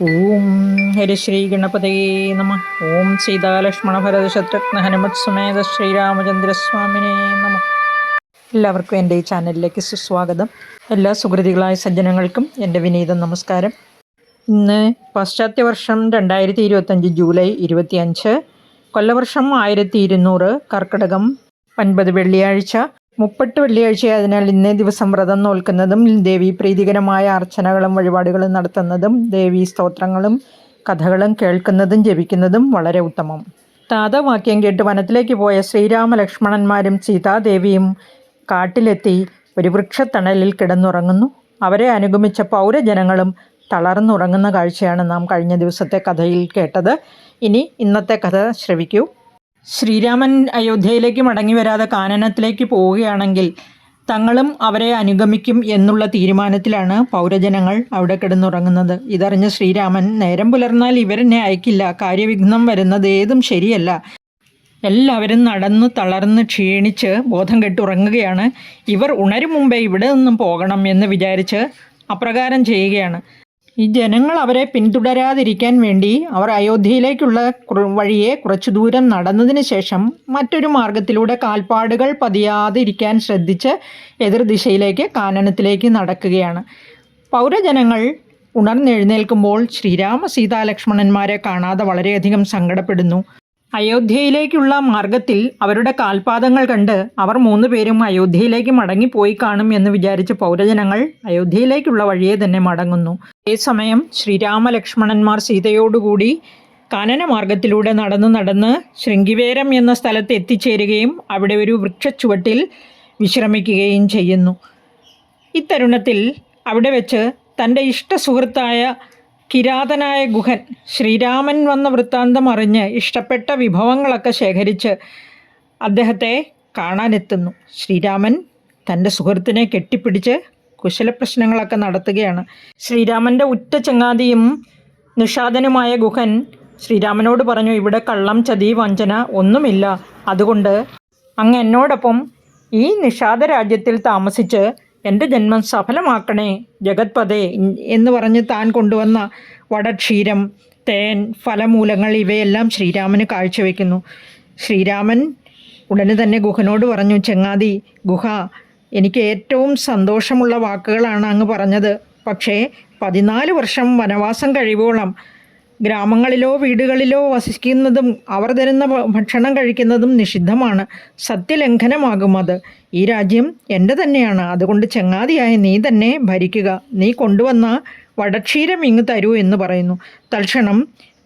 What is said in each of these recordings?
ഓം ഹരിശ്രീ ഗണപതയേ നമ. ഓം സീതാലക്ഷ്മണ ഭരത ശത്രുഘ്ന ഹനുമത് സമേത ശ്രീരാമചന്ദ്രസ്വാമിനേ നമ. എല്ലാവർക്കും എൻ്റെ ഈ ചാനലിലേക്ക് സുസ്വാഗതം. എല്ലാ സുഹൃതികളായ സജ്ജനങ്ങൾക്കും എൻ്റെ വിനീത നമസ്കാരം. ഇന്ന് പാശ്ചാത്യ വർഷം 2025 ജൂലൈ 25, കൊല്ലവർഷം 1200, കർക്കിടകം 9 വെള്ളിയാഴ്ച. 30 വെള്ളിയാഴ്ചയായതിനാൽ ഇന്നേ ദിവസം വ്രതം നോൽക്കുന്നതും ദേവീ പ്രീതികരമായ അർച്ചനകളും വഴിപാടുകളും നടത്തുന്നതും ദേവീ സ്തോത്രങ്ങളും കഥകളും കേൾക്കുന്നതും ജപിക്കുന്നതും വളരെ ഉത്തമം. താതവാക്യം കേട്ട് വനത്തിലേക്ക് പോയ ശ്രീരാമ ലക്ഷ്മണന്മാരും സീതാദേവിയും കാട്ടിലെത്തി ഒരു വൃക്ഷത്തണലിൽ കിടന്നുറങ്ങുന്നു. അവരെ അനുഗമിച്ച പൗരജനങ്ങളും തളർന്നുറങ്ങുന്ന കാഴ്ചയാണ് നാം കഴിഞ്ഞ ദിവസത്തെ കഥയിൽ കേട്ടത്. ഇനി ഇന്നത്തെ കഥ ശ്രവിക്കൂ. ശ്രീരാമൻ അയോധ്യയിലേക്ക് മടങ്ങി വരാതെ കാനനത്തിലേക്ക് പോവുകയാണെങ്കിൽ തങ്ങളും അവരെ അനുഗമിക്കും എന്നുള്ള തീരുമാനത്തിലാണ് പൗരജനങ്ങൾ അവിടെ കിടന്നുറങ്ങുന്നത്. ഇതറിഞ്ഞ ശ്രീരാമൻ, നേരം പുലർന്നാൽ ഇവരെന്നെ അയക്കില്ല, കാര്യവിഘ്നം വരുന്നത് ഏതും ശരിയല്ല, എല്ലാവരും നടന്നു തളർന്ന് ക്ഷീണിച്ച് ബോധം കെട്ടുറങ്ങുകയാണ്, ഇവർ ഉണരും മുമ്പേ ഇവിടെ നിന്നും പോകണം എന്ന് വിചാരിച്ച് അപ്രകാരം ചെയ്യുകയാണ്. ഈ ജനങ്ങൾ അവരെ പിന്തുടരാതിരിക്കാൻ വേണ്ടി അവർ അയോധ്യയിലേക്കുള്ള വഴിയെ കുറച്ചു ദൂരം നടന്നതിന് ശേഷം മറ്റൊരു മാർഗത്തിലൂടെ കാൽപ്പാടുകൾ പതിയാതിരിക്കാൻ ശ്രദ്ധിച്ച് എതിർദിശയിലേക്ക് കാനനത്തിലേക്ക് നടക്കുകയാണ്. പൗരജനങ്ങൾ ഉണർന്നെഴുന്നേൽക്കുമ്പോൾ ശ്രീരാമ സീതാലക്ഷ്മണന്മാരെ കാണാതെ വളരെയധികം സങ്കടപ്പെടുന്നു. അയോധ്യയിലേക്കുള്ള മാർഗത്തിൽ അവരുടെ കാൽപാദങ്ങൾ കണ്ട് അവർ 3 പേരും അയോധ്യയിലേക്ക് മടങ്ങിപ്പോയി കാണും എന്ന് വിചാരിച്ച് പൗരജനങ്ങൾ അയോധ്യയിലേക്കുള്ള വഴിയെ തന്നെ മടങ്ങുന്നു. അതേസമയം ശ്രീരാമ ലക്ഷ്മണന്മാർ സീതയോടുകൂടി കാനന മാർഗത്തിലൂടെ നടന്ന് ശൃംഗിവേരം എന്ന സ്ഥലത്ത് എത്തിച്ചേരുകയും അവിടെ ഒരു വൃക്ഷച്ചുവട്ടിൽ വിശ്രമിക്കുകയും ചെയ്യുന്നു. ഇത്തരുണത്തിൽ അവിടെ വെച്ച് തൻ്റെ ഇഷ്ടസുഹൃത്തായ കിരാതനായ ഗുഹൻ ശ്രീരാമൻ വന്ന വൃത്താന്തം അറിഞ്ഞ് ഇഷ്ടപ്പെട്ട വിഭവങ്ങളൊക്കെ ശേഖരിച്ച് അദ്ദേഹത്തെ കാണാനെത്തുന്നു. ശ്രീരാമൻ തൻ്റെ സുഹൃത്തിനെ കെട്ടിപ്പിടിച്ച് കുശലപ്രശ്നങ്ങളൊക്കെ നടത്തുകയാണ്. ശ്രീരാമൻ്റെ ഉറ്റ ചങ്ങാതിയും നിഷാദനുമായ ഗുഹൻ ശ്രീരാമനോട് പറഞ്ഞു, ഇവിടെ കള്ളം, ചതി, വഞ്ചന ഒന്നുമില്ല, അതുകൊണ്ട് അങ്ങ് എന്നോടൊപ്പം ഈ നിഷാദ രാജ്യത്തിൽ താമസിച്ച് എൻ്റെ ജന്മം സഫലമാക്കണേ ജഗത്പതേ എന്ന് പറഞ്ഞ് താൻ കൊണ്ടുവന്ന വടക്ഷീരം, തേൻ, ഫലമൂലങ്ങൾ ഇവയെല്ലാം ശ്രീരാമന് കാഴ്ചവെക്കുന്നു. ശ്രീരാമൻ ഉടനെ തന്നെ ഗുഹനോട് പറഞ്ഞു, ചങ്ങാതി ഗുഹ, എനിക്ക് ഏറ്റവും സന്തോഷമുള്ള വാക്കുകളാണ് അങ്ങ് പറഞ്ഞത്. പക്ഷേ 14 വർഷം വനവാസം കഴിയുവോളം ഗ്രാമങ്ങളിലോ വീടുകളിലോ വസിക്കുന്നതും അവർ തരുന്ന ഭക്ഷണം കഴിക്കുന്നതും നിഷിദ്ധമാണ്. സത്യലംഘനമാകും അത്. ഈ രാജ്യം എൻ്റെ തന്നെയാണ്, അതുകൊണ്ട് ചങ്ങാതിയായ നീ തന്നെ ഭരിക്കുക. നീ കൊണ്ടുവന്ന വടക്ഷീരം ഇങ്ങ് തരൂ എന്ന് പറയുന്നു. തൽക്ഷണം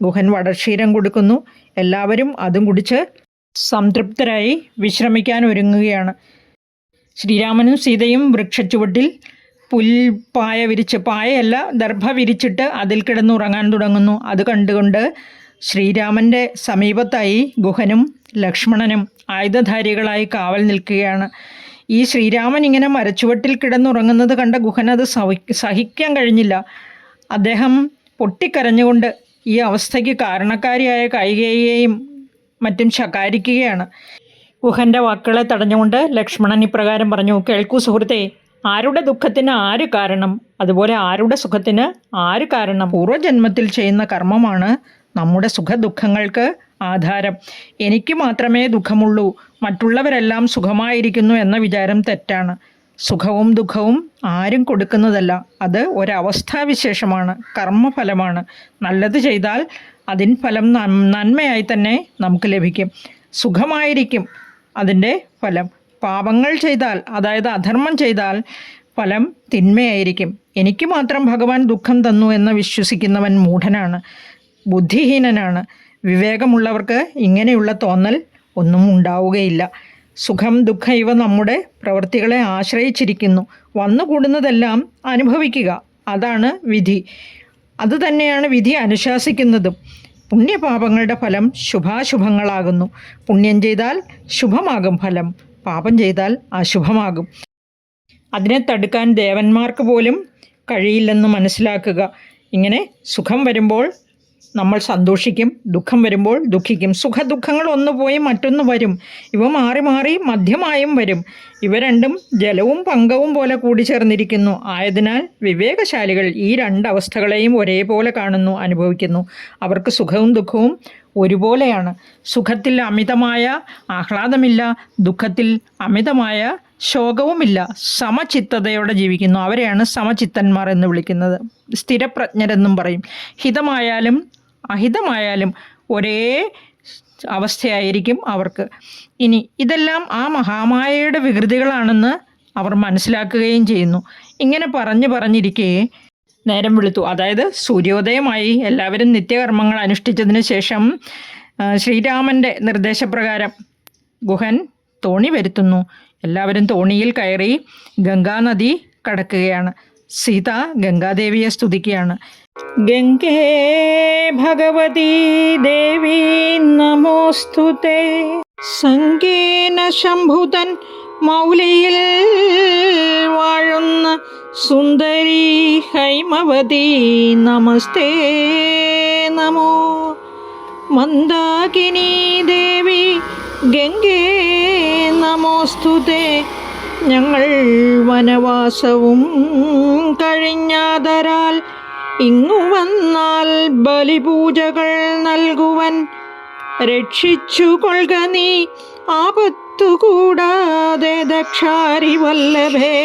ഗുഹൻ വടക്ഷീരം കൊടുക്കുന്നു. എല്ലാവരും അതും കുടിച്ച് സംതൃപ്തരായി വിശ്രമിക്കാൻ ഒരുങ്ങുകയാണ്. ശ്രീരാമനും സീതയും വൃക്ഷച്ചുവട്ടിൽ പുൽപ്പായ വിരിച്ച്, പായയല്ല ദർഭ വിരിച്ചിട്ട് അതിൽ കിടന്നുറങ്ങാൻ തുടങ്ങുന്നു. അത് കണ്ടുകൊണ്ട് ശ്രീരാമൻ്റെ സമീപത്തായി ഗുഹനും ലക്ഷ്മണനും ആയുധധാരികളായി കാവൽ നിൽക്കുകയാണ്. ഈ ശ്രീരാമൻ ഇങ്ങനെ മരച്ചുവട്ടിൽ കിടന്നുറങ്ങുന്നത് കണ്ട ഗുഹൻ അത് സഹിക്കാൻ കഴിഞ്ഞില്ല. അദ്ദേഹം പൊട്ടിക്കരഞ്ഞുകൊണ്ട് ഈ അവസ്ഥയ്ക്ക് കാരണക്കാരിയായ കൈകേയിയെയും മറ്റും ശകാരിക്കുകയാണ്. ഗുഹൻ്റെ വാക്കുകളെ തടഞ്ഞുകൊണ്ട് ലക്ഷ്മണൻ ഇപ്രകാരം പറഞ്ഞു, കേൾക്കൂ സുഹൃത്തേ, ആരുടെ ദുഃഖത്തിന് ആര് കാരണം, അതുപോലെ ആരുടെ സുഖത്തിന് ആര് കാരണം. പൂർവ്വജന്മത്തിൽ ചെയ്യുന്ന കർമ്മമാണ് നമ്മുടെ സുഖദുഃഖങ്ങൾക്ക് ആധാരം. എനിക്ക് മാത്രമേ ദുഃഖമുള്ളൂ, മറ്റുള്ളവരെല്ലാം സുഖമായിരിക്കുന്നു എന്ന വിചാരം തെറ്റാണ്. സുഖവും ദുഃഖവും ആരും കൊടുക്കുന്നതല്ല, അത് ഒരവസ്ഥാവിശേഷമാണ്, കർമ്മഫലമാണ്. നല്ലത് ചെയ്താൽ അതിൻ ഫലം നന്മയായി തന്നെ നമുക്ക് ലഭിക്കും, സുഖമായിരിക്കും അതിൻ്റെ ഫലം. പാപങ്ങൾ ചെയ്താൽ, അതായത് അധർമ്മം ചെയ്താൽ ഫലം തിന്മയായിരിക്കും. എനിക്ക് മാത്രം ഭഗവാൻ ദുഃഖം തന്നു എന്ന് വിശ്വസിക്കുന്നവൻ മൂഢനാണ്, ബുദ്ധിഹീനനാണ്. വിവേകമുള്ളവർക്ക് ഇങ്ങനെയുള്ള തോന്നൽ ഒന്നും ഉണ്ടാവുകയില്ല. സുഖം ദുഃഖം ഇവ നമ്മുടെ പ്രവൃത്തികളെ ആശ്രയിച്ചിരിക്കുന്നു. വന്നുകൂടുന്നതെല്ലാം അനുഭവിക്കുക, അതാണ് വിധി. അതുതന്നെയാണ് വിധി അനുശാസിക്കുന്നതും. പുണ്യപാപങ്ങളുടെ ഫലം ശുഭാശുഭങ്ങളാകുന്നു. പുണ്യം ചെയ്താൽ ശുഭമാകും ഫലം, പാപം ചെയ്താൽ അശുഭമാകും. അതിനെ തടുക്കാൻ ദേവന്മാർക്ക് പോലും കഴിയില്ലെന്ന് മനസ്സിലാക്കുക. ഇങ്ങനെ സുഖം വരുമ്പോൾ നമ്മൾ സന്തോഷിക്കും, ദുഃഖം വരുമ്പോൾ ദുഃഖിക്കും. സുഖദുഃഖങ്ങൾ ഒന്ന് പോയി മറ്റൊന്ന് വരും. ഇവ മാറി മാറി മധ്യമായും വരും. ഇവ രണ്ടും ജലവും പങ്കവും പോലെ കൂടിച്ചേർന്നിരിക്കുന്നു. ആയതിനാൽ വിവേകശാലികൾ ഈ രണ്ടവസ്ഥകളെയും ഒരേപോലെ കാണുന്നു, അനുഭവിക്കുന്നു. അവർക്ക് സുഖവും ദുഃഖവും ഒരുപോലെയാണ്. സുഖത്തിൽ അമിതമായ ആഹ്ലാദമില്ല, ദുഃഖത്തിൽ അമിതമായ ശോകവുമില്ല. സമചിത്തതയോടെ ജീവിക്കുന്നു. അവരെയാണ് സമചിത്തന്മാർ എന്ന് വിളിക്കുന്നത്. സ്ഥിരപ്രജ്ഞരെന്നും പറയും. ഹിതമായാലും അഹിതമായാലും ഒരേ അവസ്ഥയായിരിക്കും അവർക്ക്. ഇനി ഇതെല്ലാം ആ മഹാമായയുടെ വികൃതികളാണെന്ന് അവർ മനസ്സിലാക്കുകയും ചെയ്യുന്നു. ഇങ്ങനെ പറഞ്ഞിരിക്കെ നേരം വെളുത്തു. അതായത് സൂര്യോദയമായി. എല്ലാവരും നിത്യകർമ്മങ്ങൾ അനുഷ്ഠിച്ചതിന് ശേഷം ശ്രീരാമൻ്റെ നിർദ്ദേശപ്രകാരം ഗുഹൻ തോണി വരുത്തുന്നു. എല്ലാവരും തോണിയിൽ കയറി ഗംഗാനദി കടക്കുകയാണ്. സീത ഗംഗാദേവിയെ സ്തുതിക്കുകയാണ്. ഗംഗേ ഭഗവതി ദേവി നമോസ്തുതേ. സംഗേന ശംഭുതൻ മൗലിയിൽ വാഴുന്ന സുന്ദരി ഹൈമവതി നമസ്തേ നമോ. മന്ദാകിനി ദേവി ഗംഗേ നമോസ്തുതേ. ഞങ്ങൾ വനവാസവും കഴിഞ്ഞാതരാൽ ഇങ്ങു വന്നാൽ ബലിപൂജകൾ നൽകുവൻ. രക്ഷിച്ചു കൊള്ളുക നീ ആപത്തുകൂടാതെ ദക്ഷാരി വല്ലഭേ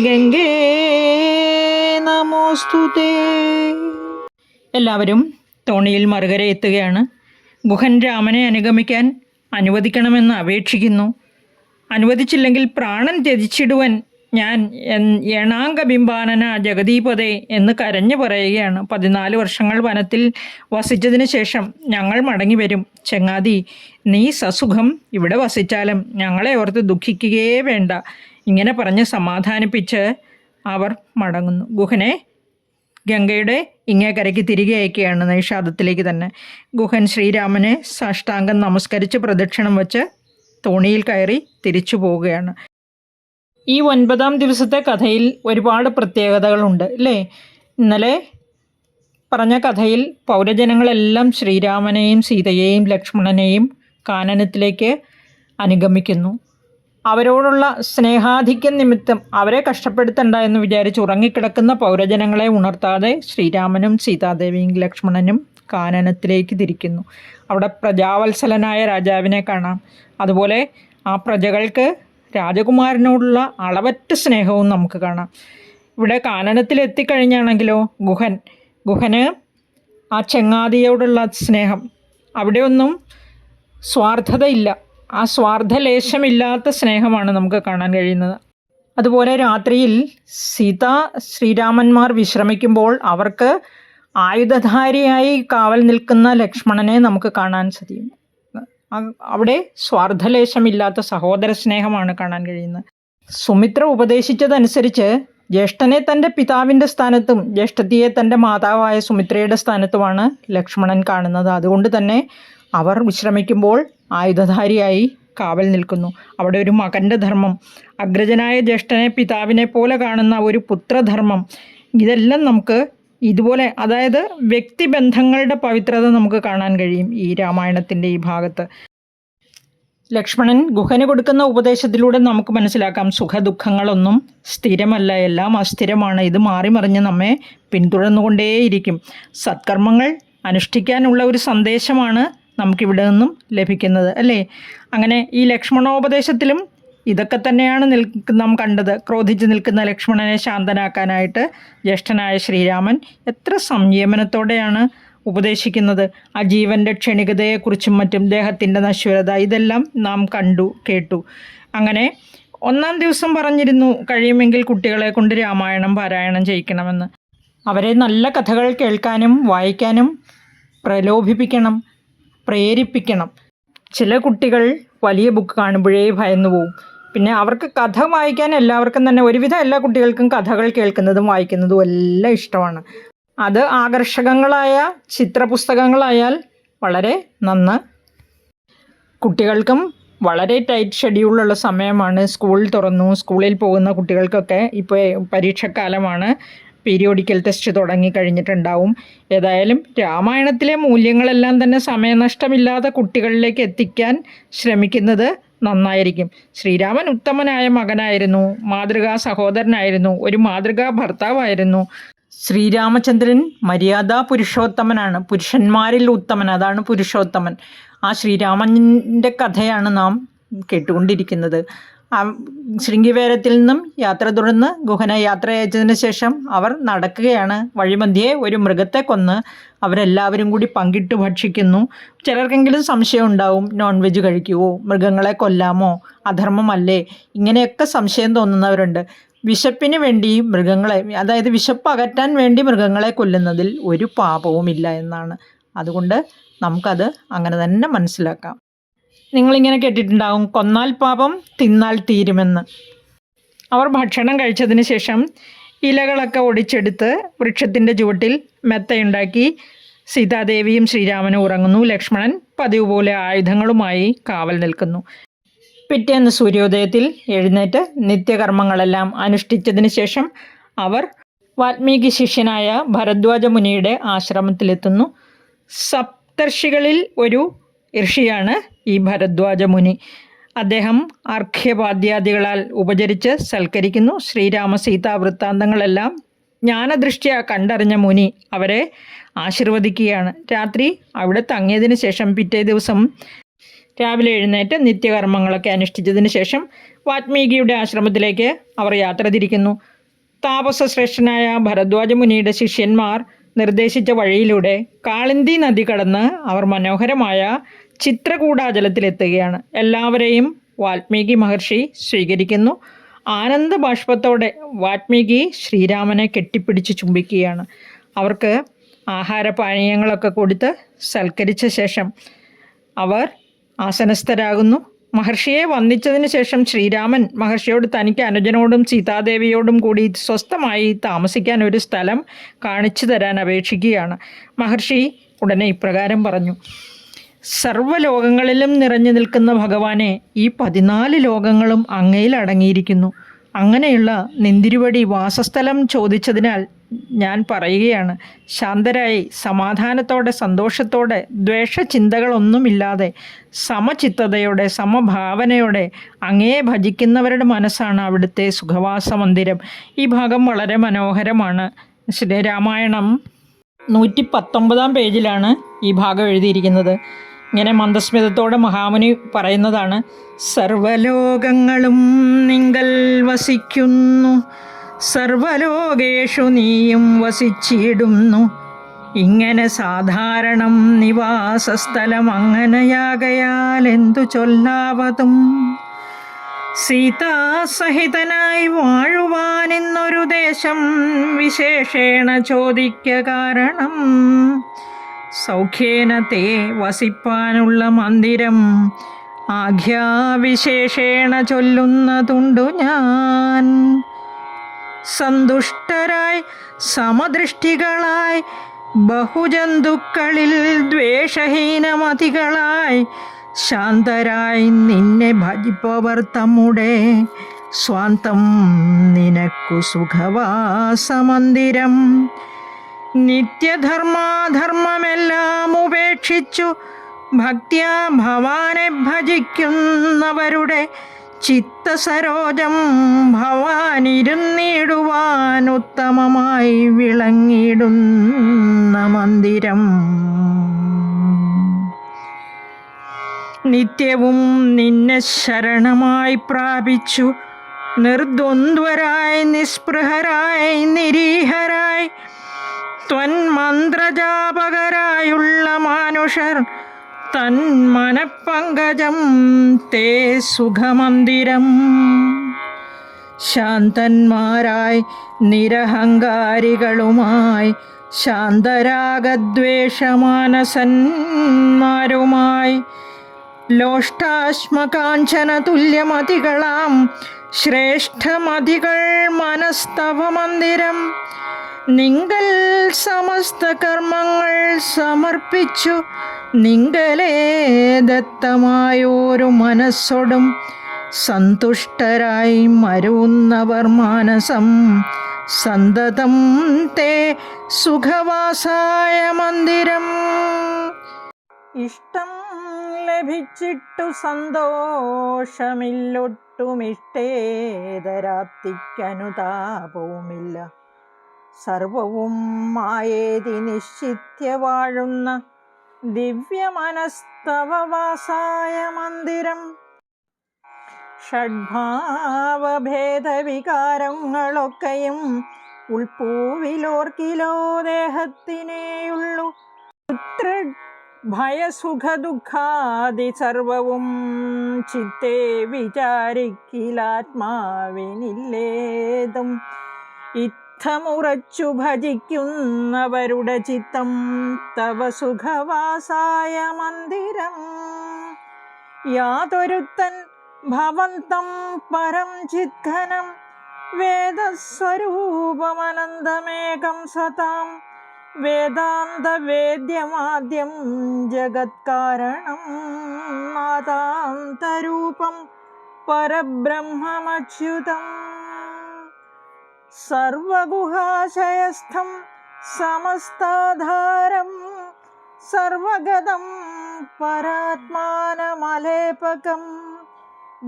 ഗംഗേ നമോസ്തുതേ. എല്ലാവരും തോണിയിൽ മറുകര എത്തുകയാണ്. ഗുഹൻ രാമനെ അനുഗമിക്കാൻ അനുവദിക്കണമെന്ന് അപേക്ഷിക്കുന്നു. അനുവദിച്ചില്ലെങ്കിൽ പ്രാണൻ ത്യജിച്ചിടുവൻ ഞാൻ യണാംഗബിംബാനന ജഗദീപതേ എന്ന് കരഞ്ഞു പറയുകയാണ്. 14 വർഷങ്ങൾ വനത്തിൽ വസിച്ചതിന് ശേഷം ഞങ്ങൾ മടങ്ങി വരും. ചങ്ങാതി, നീ സസുഖം ഇവിടെ വസിച്ചാലും ഞങ്ങളെ ഓർത്ത് ദുഃഖിക്കുകയേ വേണ്ട. ഇങ്ങനെ പറഞ്ഞ് സമാധാനിപ്പിച്ച് അവർ മടങ്ങുന്നു. ഗുഹനെ ഗംഗയുടെ ഇങ്ങേക്കരയ്ക്ക് തിരികെ അയക്കുകയാണ്, നൈഷാദത്തിലേക്ക് തന്നെ. ഗുഹൻ ശ്രീരാമനെ സാഷ്ടാംഗം നമസ്കരിച്ച് പ്രദക്ഷിണം വച്ച് തോണിയിൽ കയറി തിരിച്ചു പോവുകയാണ്. ഈ 9-ാം ദിവസത്തെ കഥയിൽ ഒരുപാട് പ്രത്യേകതകളുണ്ട് അല്ലേ? ഇന്നലെ പറഞ്ഞ കഥയിൽ പൗരജനങ്ങളെല്ലാം ശ്രീരാമനെയും സീതയെയും ലക്ഷ്മണനെയും കാനനത്തിലേക്ക് അനുഗമിക്കുന്നു. അവരോടുള്ള സ്നേഹാധിക്യം നിമിത്തം അവരെ കഷ്ടപ്പെടുത്തണ്ട എന്ന് വിചാരിച്ച് ഉറങ്ങിക്കിടക്കുന്ന പൗരജനങ്ങളെ ഉണർത്താതെ ശ്രീരാമനും സീതാദേവിയും ലക്ഷ്മണനും കാനനത്തിലേക്ക് തിരിക്കുന്നു. അവിടെ പ്രജാവത്സലനായ രാജാവിനെ കാണാം. അതുപോലെ ആ പ്രജകൾക്ക് രാജകുമാരനോടുള്ള അളവറ്റ സ്നേഹവും നമുക്ക് കാണാം. ഇവിടെ കാനനത്തിൽ എത്തിക്കഴിഞ്ഞാണെങ്കിലോ ഗുഹന് ആ ചങ്ങാതിയോടുള്ള സ്നേഹം, അവിടെയൊന്നും സ്വാർത്ഥതയില്ല. ആ സ്വാർത്ഥലേശമില്ലാത്ത സ്നേഹമാണ് നമുക്ക് കാണാൻ കഴിയുന്നത്. അതുപോലെ രാത്രിയിൽ ശ്രീരാമന്മാർ വിശ്രമിക്കുമ്പോൾ അവർക്ക് ആയുധധാരിയായി കാവൽ നിൽക്കുന്ന ലക്ഷ്മണനെ നമുക്ക് കാണാൻ സാധിക്കും. അവിടെ സ്വാർത്ഥലേശമില്ലാത്ത സഹോദര സ്നേഹമാണ് കാണാൻ കഴിയുന്നത്. സുമിത്ര ഉപദേശിച്ചതനുസരിച്ച് ജ്യേഷ്ഠനെ തൻ്റെ പിതാവിൻ്റെ സ്ഥാനത്തും ജ്യേഷ്ഠത്തിയെ തൻ്റെ മാതാവായ സുമിത്രയുടെ സ്ഥാനത്തുമാണ് ലക്ഷ്മണൻ കാണുന്നത്. അതുകൊണ്ട് തന്നെ അവർ വിശ്രമിക്കുമ്പോൾ ആയുധധാരിയായി കാവൽ നിൽക്കുന്നു. അവിടെ ഒരു മകൻ്റെ ധർമ്മം, അഗ്രജനായ ജ്യേഷ്ഠനെ പിതാവിനെ പോലെ കാണുന്ന ഒരു പുത്രധർമ്മം, ഇതെല്ലാം നമുക്ക് ഇതുപോലെ, അതായത് വ്യക്തിബന്ധങ്ങളുടെ പവിത്രത നമുക്ക് കാണാൻ കഴിയും ഈ രാമായണത്തിൻ്റെ ഈ ഭാഗത്ത്. ലക്ഷ്മണൻ ഗുഹന് കൊടുക്കുന്ന ഉപദേശത്തിലൂടെ നമുക്ക് മനസ്സിലാക്കാം, സുഖദുഃഖങ്ങളൊന്നും സ്ഥിരമല്ല, എല്ലാം അസ്ഥിരമാണ്. ഇത് മാറി മറിഞ്ഞ് നമ്മെ പിന്തുടർന്നുകൊണ്ടേയിരിക്കും. സത്കർമ്മങ്ങൾ അനുഷ്ഠിക്കാനുള്ള ഒരു സന്ദേശമാണ് നമുക്കിവിടെ നിന്നും ലഭിക്കുന്നത് അല്ലേ? അങ്ങനെ ഈ ലക്ഷ്മണോപദേശത്തിലും ഇതൊക്കെ തന്നെയാണ് നാം കണ്ടത്. ക്രോധിച്ച് നിൽക്കുന്ന ലക്ഷ്മണനെ ശാന്തനാക്കാനായിട്ട് ജ്യേഷ്ഠനായ ശ്രീരാമൻ എത്ര സംയമനത്തോടെയാണ് ഉപദേശിക്കുന്നത്. ആ ജീവൻ്റെ ക്ഷണികതയെക്കുറിച്ചും മറ്റും ദേഹത്തിൻ്റെ നശ്വരത, ഇതെല്ലാം നാം കണ്ടു കേട്ടു. അങ്ങനെ 1-ാം ദിവസം പറഞ്ഞിരുന്നു, കഴിയുമെങ്കിൽ കുട്ടികളെ കൊണ്ട് രാമായണം പാരായണം ചെയ്യിക്കണമെന്ന്. അവരെ നല്ല കഥകൾ കേൾക്കാനും വായിക്കാനും പ്രലോഭിപ്പിക്കണം, പ്രേരിപ്പിക്കണം. ചില കുട്ടികൾ വലിയ ബുക്ക് കാണുമ്പോഴേ ഭയന്നു പോവും. പിന്നെ അവർക്ക് കഥ വായിക്കാൻ എല്ലാവർക്കും തന്നെ, ഒരുവിധം എല്ലാ കുട്ടികൾക്കും കഥകൾ കേൾക്കുന്നതും വായിക്കുന്നതും എല്ലാം ഇഷ്ടമാണ്. അത് ആകർഷകങ്ങളായ ചിത്രപുസ്തകങ്ങളായാൽ വളരെ നന്ന്. കുട്ടികൾക്കും വളരെ ടൈറ്റ് ഷെഡ്യൂളുള്ള സമയമാണ്. സ്കൂൾ തുറന്നു, സ്കൂളിൽ പോകുന്ന കുട്ടികൾക്കൊക്കെ ഇപ്പോൾ പരീക്ഷക്കാലമാണ്. Periodical test തുടങ്ങിക്കഴിഞ്ഞിട്ടുണ്ടാവും. ഏതായാലും രാമായണത്തിലെ മൂല്യങ്ങളെല്ലാം തന്നെ സമയനഷ്ടമില്ലാതെ കുട്ടികളിലേക്ക് എത്തിക്കാൻ ശ്രമിക്കുന്നത് നന്നായിരിക്കും. ശ്രീരാമൻ ഉത്തമനായ മകനായിരുന്നു, മാതൃകാ സഹോദരനായിരുന്നു, ഒരു മാതൃകാ ഭർത്താവായിരുന്നു. ശ്രീരാമചന്ദ്രൻ മര്യാദാ പുരുഷോത്തമനാണ്, പുരുഷന്മാരിൽ ഉത്തമൻ, അതാണ് പുരുഷോത്തമൻ. ആ ശ്രീരാമൻ്റെ കഥയാണ് നാം കേട്ടുകൊണ്ടിരിക്കുന്നത്. ശൃംഗിവേരത്തിൽ നിന്നും യാത്ര തുടർന്ന് ഗുഹന യാത്ര അയച്ചതിന് ശേഷം അവർ നടക്കുകയാണ്. വഴിമധ്യേ ഒരു മൃഗത്തെ കൊന്ന് അവരെല്ലാവരും കൂടി പങ്കിട്ട് ഭക്ഷിക്കുന്നു. ചിലർക്കെങ്കിലും സംശയം ഉണ്ടാവും, നോൺ വെജ് കഴിക്കുമോ, മൃഗങ്ങളെ കൊല്ലാമോ, അധർമ്മമല്ലേ, ഇങ്ങനെയൊക്കെ സംശയം തോന്നുന്നവരുണ്ട്. വിശപ്പിന് വേണ്ടി മൃഗങ്ങളെ, അതായത് വിശപ്പ് അകറ്റാൻ വേണ്ടി മൃഗങ്ങളെ കൊല്ലുന്നതിൽ ഒരു പാപവുമില്ല എന്നാണ്. അതുകൊണ്ട് നമുക്കത് അങ്ങനെ തന്നെ മനസ്സിലാക്കാം. നിങ്ങളിങ്ങനെ കേട്ടിട്ടുണ്ടാവും, കൊന്നാൽ പാപം തിന്നാൽ തീരുമെന്ന്. അവർ ഭക്ഷണം കഴിച്ചതിന് ശേഷം ഇലകളൊക്കെ ഒടിച്ചെടുത്ത് വൃക്ഷത്തിൻ്റെ ചുവട്ടിൽ മെത്തയുണ്ടാക്കി സീതാദേവിയും ശ്രീരാമനും ഉറങ്ങുന്നു. ലക്ഷ്മണൻ പതിവ് പോലെ ആയുധങ്ങളുമായി കാവൽ നിൽക്കുന്നു. പിറ്റേന്ന് സൂര്യോദയത്തിൽ എഴുന്നേറ്റ് നിത്യകർമ്മങ്ങളെല്ലാം അനുഷ്ഠിച്ചതിന് ശേഷം അവർ വാൽമീകി ശിഷ്യനായ ഭരദ്വാജ മുനിയുടെ ആശ്രമത്തിലെത്തുന്നു. സപ്തർഷികളിൽ ഒരു ഋഷിയാണ് ഈ ഭരദ്വാജ മുനി. അദ്ദേഹം അർഘ്യപാദ്യാദികളാൽ ഉപചരിച്ച് സൽക്കരിക്കുന്നു. ശ്രീരാമ സീതാ വൃത്താന്തങ്ങളെല്ലാം ജ്ഞാനദൃഷ്ട്യാ കണ്ടറിഞ്ഞ മുനി അവരെ ആശീർവദിക്കുകയാണ്. രാത്രി അവിടെ തങ്ങിയതിന് ശേഷം പിറ്റേ ദിവസം രാവിലെ എഴുന്നേറ്റ് നിത്യകർമ്മങ്ങളൊക്കെ അനുഷ്ഠിച്ചതിന് ശേഷം വാൽമീകിയുടെ ആശ്രമത്തിലേക്ക് അവർ യാത്ര തിരിക്കുന്നു. താപസശ്രേഷ്ഠനായ ഭരദ്വാജ മുനിയുടെ ശിഷ്യന്മാർ നിർദ്ദേശിച്ച വഴിയിലൂടെ കാളിന്തി നദി കടന്ന് അവർ മനോഹരമായ ചിത്രകൂടാചലത്തിലെത്തുകയാണ്. എല്ലാവരെയും വാൽമീകി മഹർഷി സ്വീകരിക്കുന്നു. ആനന്ദ ബാഷ്പത്തോടെ വാൽമീകി ശ്രീരാമനെ കെട്ടിപ്പിടിച്ച് ചുംബിക്കുകയാണ്. അവർക്ക് ആഹാരപാനീയങ്ങളൊക്കെ കൊടുത്ത് സൽക്കരിച്ച ശേഷം അവർ ആസനസ്ഥരാകുന്നു. മഹർഷിയെ വന്ദിച്ചതിന് ശേഷം ശ്രീരാമൻ മഹർഷിയോട് തനിക്ക് അനുജനോടും സീതാദേവിയോടും കൂടി സ്വസ്ഥമായി താമസിക്കാൻ ഒരു സ്ഥലം കാണിച്ചു തരാൻ അപേക്ഷിക്കുകയാണ്. മഹർഷി ഉടനെ ഇപ്രകാരം പറഞ്ഞു: സർവ്വലോകങ്ങളിലും നിറഞ്ഞു നിൽക്കുന്ന ഭഗവാനെ, ഈ 14 ലോകങ്ങളും അങ്ങയിൽ അടങ്ങിയിരിക്കുന്നു. അങ്ങനെയുള്ള നിന്തിരുവടി വാസസ്ഥലം ചോദിച്ചതിനാൽ ഞാൻ പറയുകയാണ്. ശാന്തരായി സമാധാനത്തോടെ സന്തോഷത്തോടെ ദ്വേഷചിന്തകളൊന്നുമില്ലാതെ സമചിത്തതയോടെ സമഭാവനയോടെ അങ്ങയെ ഭജിക്കുന്നവരുടെ മനസ്സാണ് അവിടുത്തെ സുഖവാസ മന്ദിരം. ഈ ഭാഗം വളരെ മനോഹരമാണ്. രാമായണം 119 പേജിലാണ് ഈ ഭാഗം എഴുതിയിരിക്കുന്നത്. ഇങ്ങനെ മന്ദസ്മിതത്തോടെ മഹാമുനി പറയുന്നതാണ്: സർവലോകങ്ങളും നിങ്കൽ വസിക്കുന്നു, സർവലോകേഷു നീയും വസിച്ചിടുന്നു. ഇങ്ങനെ സാധാരണം നിവാസസ്ഥലം അങ്ങനെയാകയാൽ എന്തു ചൊല്ലാവതും. സീതാസഹിതനായി വാഴുവാനിന്നൊരു ദേശം വിശേഷേണ ചോദിക്ക കാരണം. സൗഖ്യേന തേ വസിപ്പാനുള്ള മന്ദിരം ആഖ്യാവിശേഷേണ ചൊല്ലുന്നതുണ്ടു ഞാൻ. സന്തുഷ്ടരായി സമദൃഷ്ടികളായി ബഹുജന്തുക്കളിൽ ദ്വേഷഹീനമതികളായി ശാന്തരായി നിന്നെ ഭജിപ്പവർ തമ്മുടെ സ്വാന്തം നിനക്കു സുഖവാസമന്ദിരം. നിത്യധർമാധർമ്മമെല്ലാം ഉപേക്ഷിച്ചു ഭക്ത്യാ ഭവാനെ ഭജിക്കുന്നവരുടെ ചിത്തസരോജം ഭവാനിരുന്നിടുവാൻ ഉത്തമമായി വിളങ്ങിടുന്ന മന്ദിരം. നിത്യവും നിന്നെ ശരണമായി പ്രാപിച്ചു നിർദ്വന്ദ്വരായി നിസ്പൃഹരായി നിരീഹരായി ത്വന്മന്ത്രജാപകരായുള്ള മാനുഷർ തൻ മനപ്പങ്കജം തേ സുഖമന്ദിരം. ശാന്തന്മാരായി നിരഹങ്കാരികളുമായി ശാന്തരാഗദ്വേഷമാനസന്മാരുമായി ലോഷ്ടാശ്മകാഞ്ചന തുല്യമതികളാം ശ്രേഷ്ഠമതികൾ മനസ്തവ മന്ദിരം. നിങ്കൽ സമസ്ത കർമ്മങ്ങൾ സമർപ്പിച്ചു നിങ്കലേ ദത്തമായോരു മനസ്സോടും സന്തുഷ്ടരായി മരുന്നവർ മാനസം സന്തതം തേ സുഖവാസായ മന്ദിരം. ഇഷ്ടം ലഭിച്ചിട്ടു സന്തോഷമില്ലൊട്ടുമിഷ്ടേതരാപ്തിക്കനുതാപവുമില്ല. സർവവും മായേതി നിശ്ചിത്യ വാഴുന്ന ദിവ്യമനസ്തവവാസായ മന്ദിരം. ഷഡ്ഭാവഭേദവികാരങ്ങളൊക്കെയും ഉൾപ്പൂവിലോർക്കിലോ ദേഹത്തിനേയുള്ളു. ഭയസുഖദുഃഖാദി സർവവും ചിത്തേ വിചാരിക്കിലാത്മാവിനില്ലേതും. ഇത്തമുറച്ചു ഭജിക്കുന്നവരുടെ ചിത്തം തവ സുഖവാസായ മന്ദിരം. യാതൊരുത്തൻ ഭവന്തം പരം ചിത്ഘനം വേദസ്വരൂപമനന്തമേകം സതാം. വേദാന്തവേദ്യമാദ്യം ജഗത്കാരണം നാദാന്തരൂപം പരബ്രഹ്മമച്യുതം. സർവഗുഹാശയസ്ഥം സമസ്താധാരം സർവഗതം പരാത്മാനമലേപകം.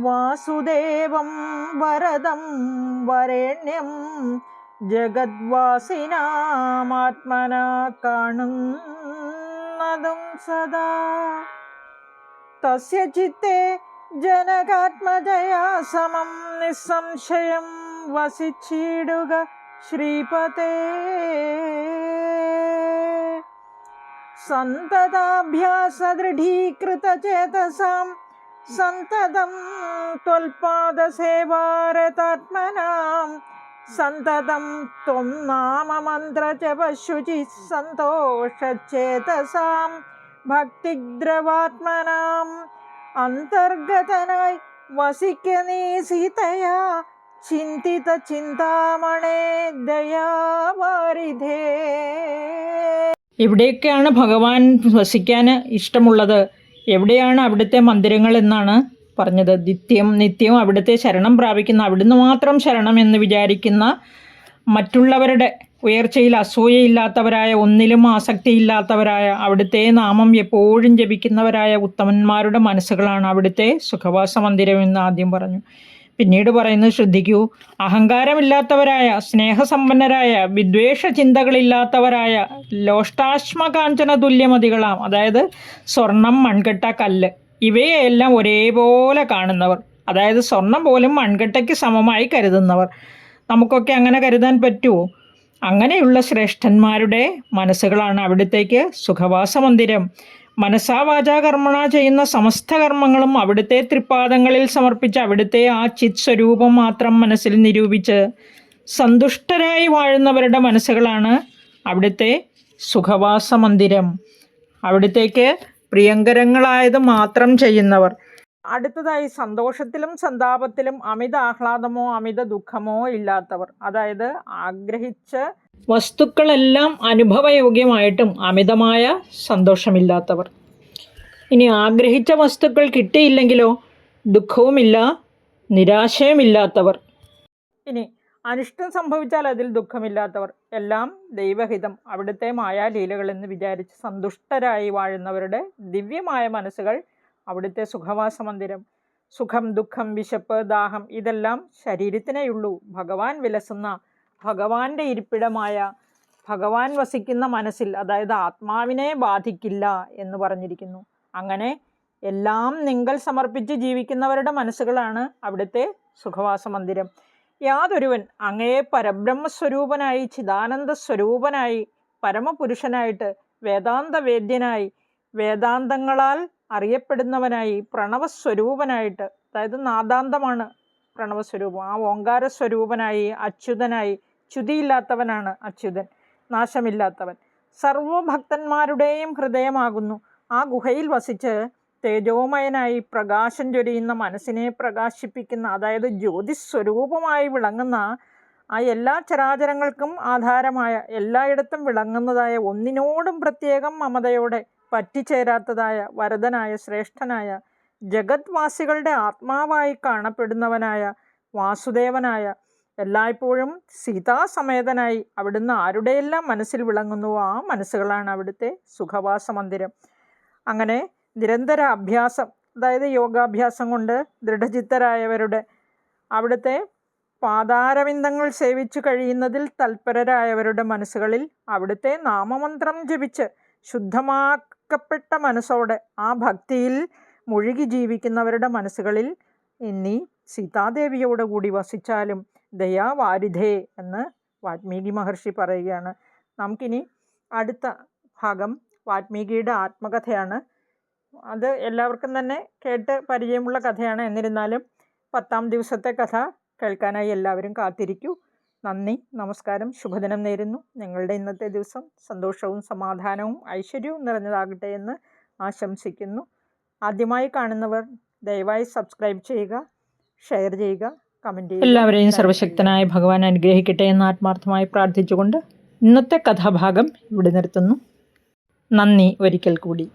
വാസുദേവം വരദം വരേണ്യം ജഗദ്വാസിനാമാത്മനാ കാണുന്നതും സദാ. തസ്യ ചിത്തേ ജനകാത്മജയാ സമം നിസ്സംശയം വസിച്ചിടുക ശ്രീപതേ. സന്തതാഭ്യാസദൃഢീകൃതചേതസാം സന്തതം ത്വൽപാദസേവാരതാത്മനാം. സന്തതം ത്വം നാമമന്ത്രജപശുചി സന്തോഷചേതസാം ഭക്തിദ്രവാത്മനാം. അന്തർഗതനായി വസിക്ക നീ സീതയാ ചിന്തിത ചിന്താമണേ ദയാവാരിധേ. എവിടെയൊക്കെയാണ് ഭഗവാൻ വസിക്കാൻ ഇഷ്ടമുള്ളത്, എവിടെയാണ് അവിടുത്തെ മന്ദിരങ്ങൾ എന്നാണ് പറഞ്ഞത്. നിത്യം അവിടുത്തെ ശരണം പ്രാപിക്കുന്ന, അവിടുന്ന് മാത്രം ശരണം എന്ന് വിചാരിക്കുന്ന, മറ്റുള്ളവരുടെ ഉയർച്ചയിൽ അസൂയയില്ലാത്തവരായ, ഒന്നിലും ആസക്തിയില്ലാത്തവരായ, അവിടുത്തെ നാമം എപ്പോഴും ജപിക്കുന്നവരായ ഉത്തമന്മാരുടെ മനസ്സുകളാണ് അവിടുത്തെ സുഖവാസ മന്ദിരം എന്ന് ആദ്യം പറഞ്ഞു. പിന്നീട് പറയുന്നത് ശ്രദ്ധിക്കൂ. അഹങ്കാരമില്ലാത്തവരായ, സ്നേഹസമ്പന്നരായ, വിദ്വേഷ ചിന്തകളില്ലാത്തവരായ, ലോഷ്ടാശ്മകാഞ്ചന തുല്യമതികളാം, അതായത് സ്വർണം, മൺകട്ട, കല്ല് ഇവയെല്ലാം ഒരേപോലെ കാണുന്നവർ, അതായത് സ്വർണം പോലും മൺകട്ടയ്ക്ക് സമമായി കരുതുന്നവർ. നമുക്കൊക്കെ അങ്ങനെ കരുതാൻ പറ്റുമോ? അങ്ങനെയുള്ള ശ്രേഷ്ഠന്മാരുടെ മനസ്സുകളാണ് അവിടുത്തേക്ക് സുഖവാസ മന്ദിരം. മനസാ വാചാ കർമ്മണ ചെയ്യുന്ന സമസ്ത കർമ്മങ്ങളും അവിടുത്തെ തൃപ്പാദങ്ങളിൽ സമർപ്പിച്ച് അവിടുത്തെ ആ ചിത് സ്വരൂപം മാത്രം മനസ്സിൽ നിരൂപിച്ച് സന്തുഷ്ടരായി വാഴുന്നവരുടെ മനസ്സുകളാണ് അവിടുത്തെ സുഖവാസ മന്ദിരം. അവിടുത്തേക്ക് പ്രിയങ്കരങ്ങളായത് മാത്രം ചെയ്യുന്നവർ. അടുത്തതായി സന്തോഷത്തിലും സന്താപത്തിലും അമിത ആഹ്ലാദമോ അമിത ദുഃഖമോ ഇല്ലാത്തവർ, അതായത് ആഗ്രഹിച്ച വസ്തുക്കളെല്ലാം അനുഭവയോഗ്യമായിട്ടും അമിതമായ സന്തോഷമില്ലാത്തവർ. ഇനി ആഗ്രഹിച്ച വസ്തുക്കൾ കിട്ടിയില്ലെങ്കിലോ ദുഃഖവുമില്ല, നിരാശയുമില്ലാത്തവർ. ഇനി അനിഷ്ടം സംഭവിച്ചാൽ അതിൽ ദുഃഖമില്ലാത്തവർ. എല്ലാം ദൈവഹിതം, അവിടുത്തെ മായാലീലകളെന്ന് വിചാരിച്ച് സന്തുഷ്ടരായി വാഴുന്നവരുടെ ദിവ്യമായ മനസ്സുകൾ അവിടുത്തെ സുഖവാസ മന്ദിരം. സുഖം, ദുഃഖം, വിശപ്പ്, ദാഹം ഇതെല്ലാം ശരീരത്തിനേയുള്ളൂ. ഭഗവാൻ വിലസുന്ന, ഭഗവാന്റെ ഇരിപ്പിടമായ, ഭഗവാൻ വസിക്കുന്ന മനസ്സിൽ, അതായത് ആത്മാവിനെ ബാധിക്കില്ല എന്ന് പറഞ്ഞിരിക്കുന്നു. അങ്ങനെ എല്ലാം നിങ്കൽ സമർപ്പിച്ച് ജീവിക്കുന്നവരുടെ മനസ്സുകളാണ് അവിടുത്തെ സുഖവാസ മന്ദിരം. യാതൊരുവൻ അങ്ങയെ പരബ്രഹ്മസ്വരൂപനായി, ചിദാനന്ദ സ്വരൂപനായി, പരമപുരുഷനായിട്ട്, വേദാന്തവേദ്യനായി, വേദാന്തങ്ങളാൽ അറിയപ്പെടുന്നവനായി, പ്രണവസ്വരൂപനായിട്ട്, അതായത് നാദാന്തമാണ് പ്രണവസ്വരൂപം, ആ ഓങ്കാരസ്വരൂപനായി, അച്യുതനായി, ച്യുതിയില്ലാത്തവനാണ് അച്യുതൻ, നാശമില്ലാത്തവൻ, സർവഭക്തന്മാരുടെയും ഹൃദയമാകുന്നു. ആ ഗുഹയിൽ വസിച്ച് തേജോമയനായി പ്രകാശം ചൊരിയുന്ന, മനസ്സിനെ പ്രകാശിപ്പിക്കുന്ന, അതായത് ജ്യോതിസ്വരൂപമായി വിളങ്ങുന്ന, ആ എല്ലാ ചരാചരങ്ങൾക്കും ആധാരമായ, എല്ലായിടത്തും വിളങ്ങുന്നതായ, ഒന്നിനോടും പ്രത്യേകം മമതയോടെ പറ്റിച്ചേരാത്തതായ, വരദനായ, ശ്രേഷ്ഠനായ, ജഗത്വാസികളുടെ ആത്മാവായി കാണപ്പെടുന്നവനായ, വാസുദേവനായ, എല്ലായ്പ്പോഴും സീതാസമേതനായി അവിടുന്ന് ആരുടെയെല്ലാം മനസ്സിൽ വിളങ്ങുന്നുവോ ആ മനസ്സുകളാണ് അവിടുത്തെ സുഖവാസ മന്ദിരം. അങ്ങനെ നിരന്തര അഭ്യാസം, അതായത് യോഗാഭ്യാസം കൊണ്ട് ദൃഢചിത്തരായവരുടെ, അവിടുത്തെ പാദാരവിന്ദങ്ങൾ സേവിച്ചു കഴിയുന്നതിൽ തൽപരരായവരുടെ മനസ്സുകളിൽ അവിടുത്തെ നാമമന്ത്രം ജപിച്ച് ശുദ്ധമാക്കപ്പെട്ട മനസ്സോടെ ആ ഭക്തിയിൽ മുഴുകി ജീവിക്കുന്നവരുടെ മനസ്സുകളിൽ ഇനി സീതാദേവിയോട് കൂടി വസിച്ചാലും ദയാവാരിധേ എന്ന് വാൽമീകി മഹർഷി പറയുകയാണ്. നമുക്കിനി അടുത്ത ഭാഗം വാൽമീകിയുടെ ആത്മകഥയാണ്. അത് എല്ലാവർക്കും തന്നെ കേട്ട് പരിചയമുള്ള കഥയാണ്. എന്നിരുന്നാലും 10-ാം ദിവസത്തെ കഥ കേൾക്കാനായി എല്ലാവരും കാത്തിരിക്കൂ. നന്ദി, നമസ്കാരം, ശുഭദിനം നേരുന്നു. നിങ്ങളുടെ ഇന്നത്തെ ദിവസം സന്തോഷവും സമാധാനവും ഐശ്വര്യവും നിറഞ്ഞതാകട്ടെ എന്ന് ആശംസിക്കുന്നു. ആദ്യമായി കാണുന്നവർ ദയവായി സബ്സ്ക്രൈബ് ചെയ്യുക, ഷെയർ ചെയ്യുക, കമൻറ്റ് ചെയ്യുക. എല്ലാവരെയും സർവശക്തനായ ഭഗവാൻ അനുഗ്രഹിക്കട്ടെ എന്ന് ആത്മാർത്ഥമായി പ്രാർത്ഥിച്ചുകൊണ്ട് ഇന്നത്തെ കഥാഭാഗം ഇവിടെ നിർത്തുന്നു. നന്ദി ഒരിക്കൽ കൂടി.